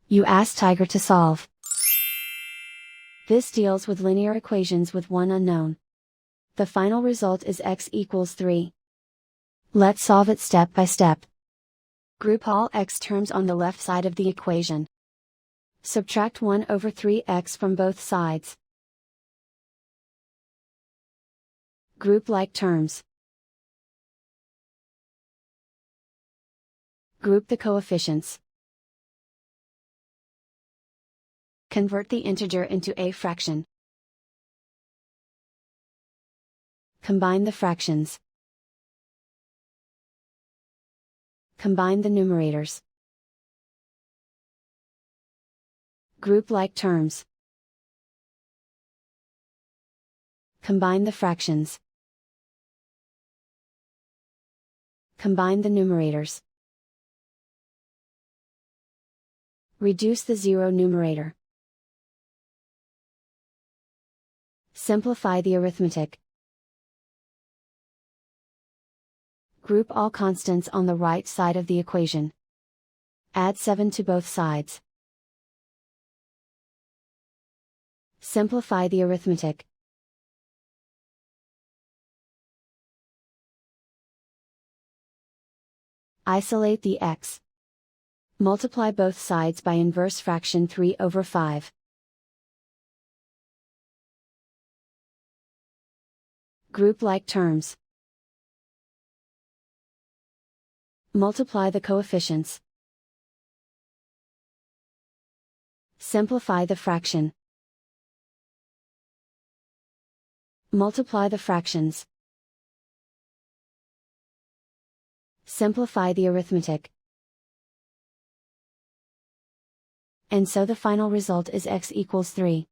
You ask Tiger to solve. This deals with linear equations with one unknown. The final result is x equals 3. Let's solve it step by step. Group all x terms on the left side of the equation. Subtract 1 over 3x from both sides. Group like terms. Group the coefficients. Convert the integer into a fraction. Combine the fractions. Combine the numerators. Group like terms. Combine the fractions. Combine the numerators. Reduce the zero numerator. Simplify the arithmetic. Group all constants on the right side of the equation. Add 7 to both sides. Simplify the arithmetic. Isolate the x. Multiply both sides by inverse fraction 3 over 5. Group like terms. Multiply the coefficients. Simplify the fraction. Multiply the fractions. Simplify the arithmetic. And so the final result is x equals 3.